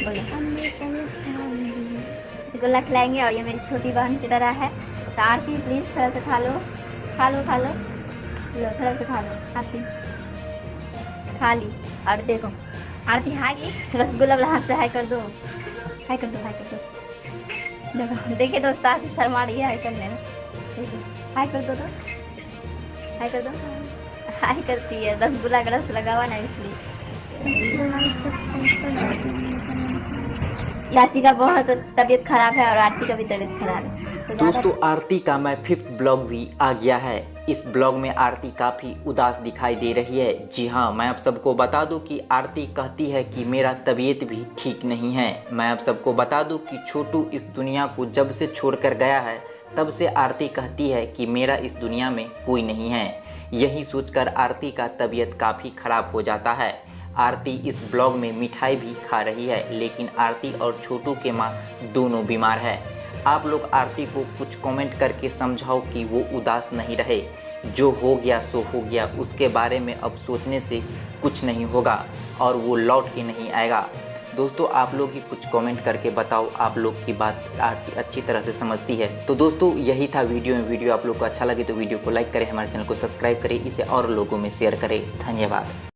बोलो। रसगुल्ला खिलाएंगे और ये मेरी छोटी बहन की तरह है। तो आरती प्लीज थोड़ा सा खा लो, खा लो, खा लो, लो थोड़ा सा खा लो। आरती खा ली। और देखो आरती हाय की रसगुल्ला वाला हाथ से हाय कर दो, हाय कर दो, हाय कर दो। देखो देखिए दोस्तों, आरती शर्मा रही है हाय करने में। देखिए हाय कर दो तो, हाय कर दो। हाय करती है, रसगुल्ला का रस लगा हुआ ना इसलिए। याची का बहुत तबीयत खराब है और आरती का भी तबीयत खराब है तो ज्यादा। दोस्तों आरती का मैं 5th ब्लॉग भी आ गया है। इस ब्लॉग में आरती काफ़ी उदास दिखाई दे रही है। जी हाँ, मैं आप सबको बता दूं कि आरती कहती है कि मेरा तबीयत भी ठीक नहीं है। मैं आप सबको बता दूं कि छोटू इस दुनिया को जब से छोड़कर गया है तब से आरती कहती है कि मेरा इस दुनिया में कोई नहीं है। यही सोचकर आरती का तबीयत काफ़ी ख़राब हो जाता है। आरती इस ब्लॉग में मिठाई भी खा रही है, लेकिन आरती और छोटू के माँ दोनों बीमार है। आप लोग आरती को कुछ कमेंट करके समझाओ कि वो उदास नहीं रहे। जो हो गया सो हो गया, उसके बारे में अब सोचने से कुछ नहीं होगा और वो लौट के नहीं आएगा। दोस्तों आप लोग ही कुछ कमेंट करके बताओ, आप लोग की बात आरती अच्छी तरह से समझती है। तो दोस्तों यही था वीडियो आप लोग को अच्छा लगे तो वीडियो को लाइक करें, हमारे चैनल को सब्सक्राइब करें, इसे और लोगों में शेयर करें। धन्यवाद।